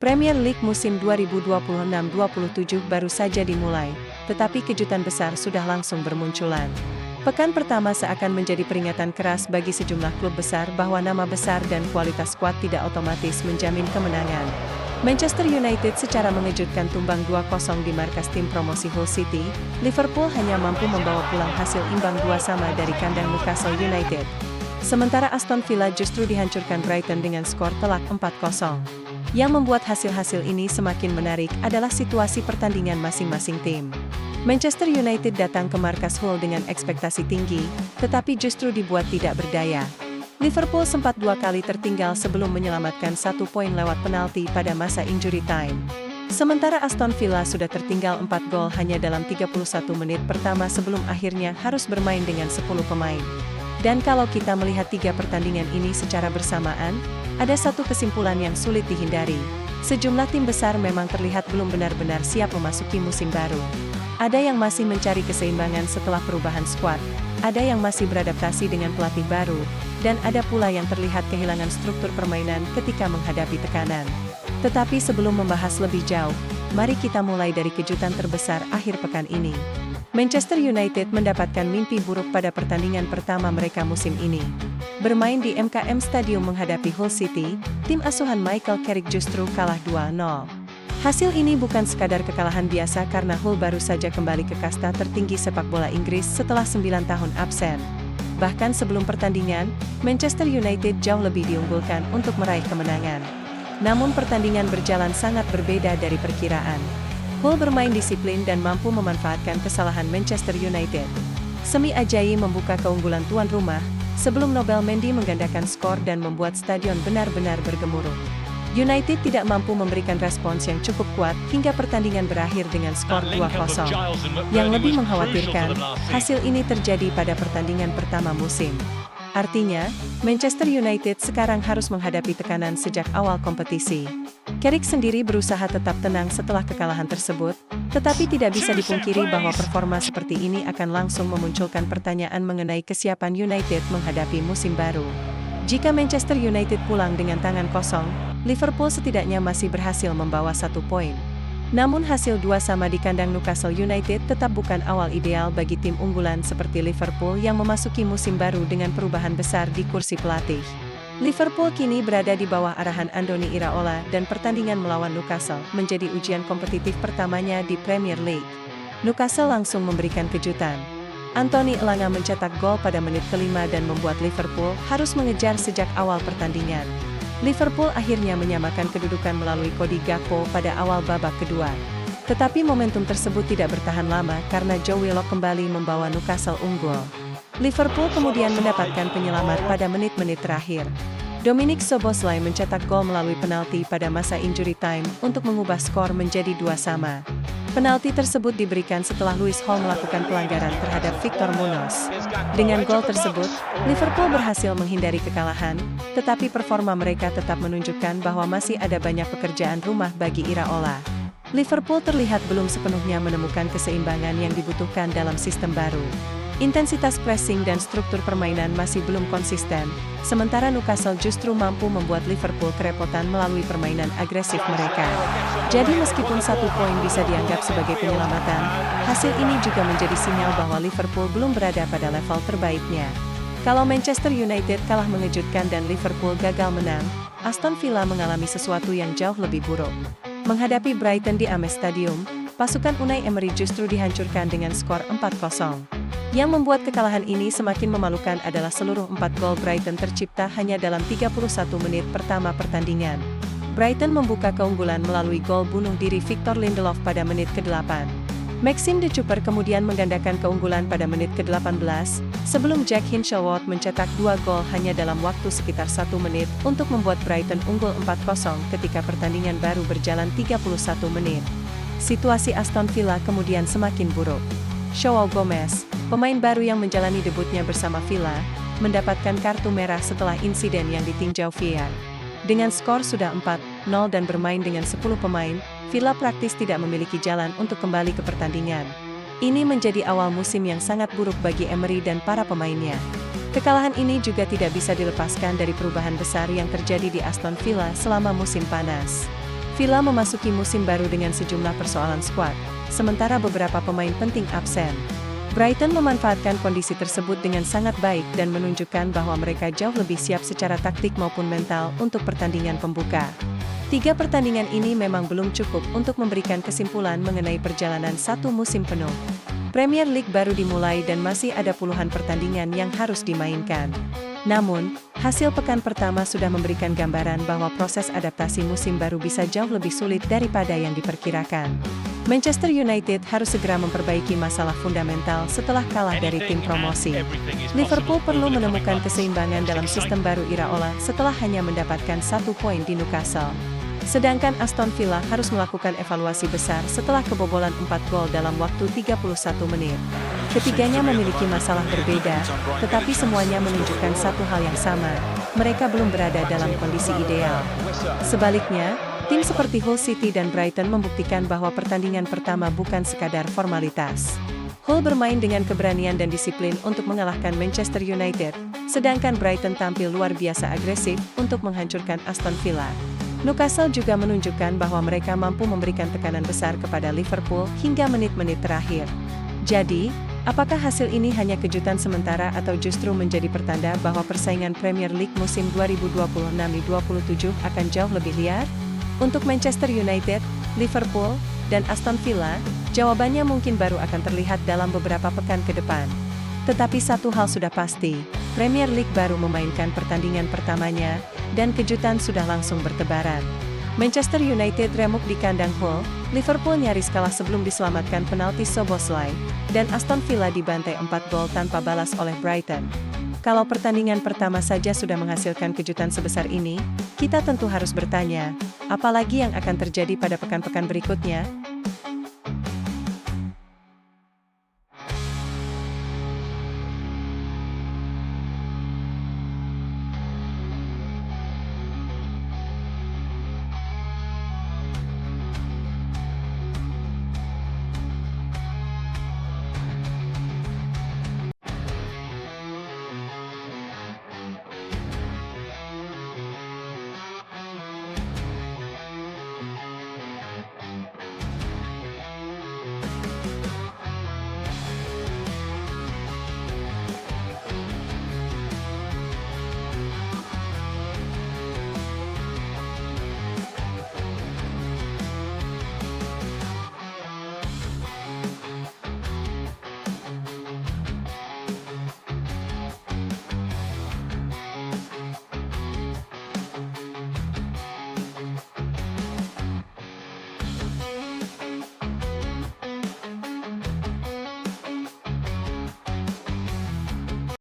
Premier League musim 2026-27 baru saja dimulai, tetapi kejutan besar sudah langsung bermunculan. Pekan pertama seakan menjadi peringatan keras bagi sejumlah klub besar bahwa nama besar dan kualitas skuad tidak otomatis menjamin kemenangan. Manchester United secara mengejutkan tumbang 2-0 di markas tim promosi Hull City. Liverpool hanya mampu membawa pulang hasil imbang 2-2 dari kandang Newcastle United. Sementara Aston Villa justru dihancurkan Brighton dengan skor telak 4-0. Yang membuat hasil-hasil ini semakin menarik adalah situasi pertandingan masing-masing tim. Manchester United datang ke markas Hull dengan ekspektasi tinggi, tetapi justru dibuat tidak berdaya. Liverpool sempat 2 kali tertinggal sebelum menyelamatkan 1 poin lewat penalti pada masa injury time. Sementara Aston Villa sudah tertinggal 4 gol hanya dalam 31 menit pertama sebelum akhirnya harus bermain dengan 10 pemain. Dan kalau kita melihat 3 pertandingan ini secara bersamaan, ada satu kesimpulan yang sulit dihindari. Sejumlah tim besar memang terlihat belum benar-benar siap memasuki musim baru. Ada yang masih mencari keseimbangan setelah perubahan skuad, ada yang masih beradaptasi dengan pelatih baru, dan ada pula yang terlihat kehilangan struktur permainan ketika menghadapi tekanan. Tetapi sebelum membahas lebih jauh, mari kita mulai dari kejutan terbesar akhir pekan ini. Manchester United mendapatkan mimpi buruk pada pertandingan pertama mereka musim ini. Bermain di MKM Stadium menghadapi Hull City, tim asuhan Michael Carrick justru kalah 2-0. Hasil ini bukan sekadar kekalahan biasa karena Hull baru saja kembali ke kasta tertinggi sepak bola Inggris setelah 9 tahun absen. Bahkan sebelum pertandingan, Manchester United jauh lebih diunggulkan untuk meraih kemenangan. Namun pertandingan berjalan sangat berbeda dari perkiraan. Hull bermain disiplin dan mampu memanfaatkan kesalahan Manchester United. Semi Ajayi membuka keunggulan tuan rumah, sebelum Nobel Mendy menggandakan skor dan membuat stadion benar-benar bergemuruh. United tidak mampu memberikan respons yang cukup kuat hingga pertandingan berakhir dengan skor 2-0. Yang lebih mengkhawatirkan, hasil ini terjadi pada pertandingan pertama musim. Artinya, Manchester United sekarang harus menghadapi tekanan sejak awal kompetisi. Carrick sendiri berusaha tetap tenang setelah kekalahan tersebut, tetapi tidak bisa dipungkiri bahwa performa seperti ini akan langsung memunculkan pertanyaan mengenai kesiapan United menghadapi musim baru. Jika Manchester United pulang dengan tangan kosong, Liverpool setidaknya masih berhasil membawa 1 poin. Namun hasil 2-2 di kandang Newcastle United tetap bukan awal ideal bagi tim unggulan seperti Liverpool yang memasuki musim baru dengan perubahan besar di kursi pelatih. Liverpool kini berada di bawah arahan Andoni Iraola dan pertandingan melawan Newcastle menjadi ujian kompetitif pertamanya di Premier League. Newcastle langsung memberikan kejutan. Anthony Elanga mencetak gol pada menit ke-5 dan membuat Liverpool harus mengejar sejak awal pertandingan. Liverpool akhirnya menyamakan kedudukan melalui Cody Gakpo pada awal babak kedua. Tetapi momentum tersebut tidak bertahan lama karena Joe Willock kembali membawa Newcastle unggul. Liverpool kemudian mendapatkan penyelamat pada menit-menit terakhir. Dominic Szoboszlai mencetak gol melalui penalti pada masa injury time untuk mengubah skor menjadi 2-2. Penalti tersebut diberikan setelah Lewis Hall melakukan pelanggaran terhadap Victor Munoz. Dengan gol tersebut, Liverpool berhasil menghindari kekalahan, tetapi performa mereka tetap menunjukkan bahwa masih ada banyak pekerjaan rumah bagi Iraola. Liverpool terlihat belum sepenuhnya menemukan keseimbangan yang dibutuhkan dalam sistem baru. Intensitas pressing dan struktur permainan masih belum konsisten, sementara Newcastle justru mampu membuat Liverpool kerepotan melalui permainan agresif mereka. Jadi meskipun 1 poin bisa dianggap sebagai penyelamatan, hasil ini juga menjadi sinyal bahwa Liverpool belum berada pada level terbaiknya. Kalau Manchester United kalah mengejutkan dan Liverpool gagal menang, Aston Villa mengalami sesuatu yang jauh lebih buruk. Menghadapi Brighton di Amex Stadium, pasukan Unai Emery justru dihancurkan dengan skor 4-0. Yang membuat kekalahan ini semakin memalukan adalah seluruh 4 gol Brighton tercipta hanya dalam 31 menit pertama pertandingan. Brighton membuka keunggulan melalui gol bunuh diri Victor Lindelof pada menit ke-8. Maxime de Cooper kemudian menggandakan keunggulan pada menit ke-18, sebelum Jack Hinshelwood mencetak 2 gol hanya dalam waktu sekitar 1 menit untuk membuat Brighton unggul 4-0 ketika pertandingan baru berjalan 31 menit. Situasi Aston Villa kemudian semakin buruk. Joao Gomez, pemain baru yang menjalani debutnya bersama Villa, mendapatkan kartu merah setelah insiden yang ditinjau VAR. Dengan skor sudah 4-0 dan bermain dengan 10 pemain, Villa praktis tidak memiliki jalan untuk kembali ke pertandingan. Ini menjadi awal musim yang sangat buruk bagi Emery dan para pemainnya. Kekalahan ini juga tidak bisa dilepaskan dari perubahan besar yang terjadi di Aston Villa selama musim panas. Villa memasuki musim baru dengan sejumlah persoalan skuad, sementara beberapa pemain penting absen. Brighton memanfaatkan kondisi tersebut dengan sangat baik dan menunjukkan bahwa mereka jauh lebih siap secara taktik maupun mental untuk pertandingan pembuka. 3 pertandingan ini memang belum cukup untuk memberikan kesimpulan mengenai perjalanan satu musim penuh. Premier League baru dimulai dan masih ada puluhan pertandingan yang harus dimainkan. Namun, hasil pekan pertama sudah memberikan gambaran bahwa proses adaptasi musim baru bisa jauh lebih sulit daripada yang diperkirakan. Manchester United harus segera memperbaiki masalah fundamental setelah kalah dari tim promosi. Liverpool perlu menemukan keseimbangan dalam sistem baru Iraola setelah hanya mendapatkan 1 poin di Newcastle. Sedangkan Aston Villa harus melakukan evaluasi besar setelah kebobolan 4 gol dalam waktu 31 menit. Ketiganya memiliki masalah berbeda, tetapi semuanya menunjukkan satu hal yang sama, mereka belum berada dalam kondisi ideal. Sebaliknya, tim seperti Hull City dan Brighton membuktikan bahwa pertandingan pertama bukan sekadar formalitas. Hull bermain dengan keberanian dan disiplin untuk mengalahkan Manchester United, sedangkan Brighton tampil luar biasa agresif untuk menghancurkan Aston Villa. Newcastle juga menunjukkan bahwa mereka mampu memberikan tekanan besar kepada Liverpool hingga menit-menit terakhir. Jadi, apakah hasil ini hanya kejutan sementara atau justru menjadi pertanda bahwa persaingan Premier League musim 2026-27 akan jauh lebih liar? Untuk Manchester United, Liverpool, dan Aston Villa, jawabannya mungkin baru akan terlihat dalam beberapa pekan ke depan. Tetapi satu hal sudah pasti, Premier League baru memainkan pertandingan pertamanya, dan kejutan sudah langsung bertebaran. Manchester United remuk di kandang Hull, Liverpool nyaris kalah sebelum diselamatkan penalti Szoboszlai, dan Aston Villa dibantai 4 gol tanpa balas oleh Brighton. Kalau pertandingan pertama saja sudah menghasilkan kejutan sebesar ini, kita tentu harus bertanya, apalagi yang akan terjadi pada pekan-pekan berikutnya?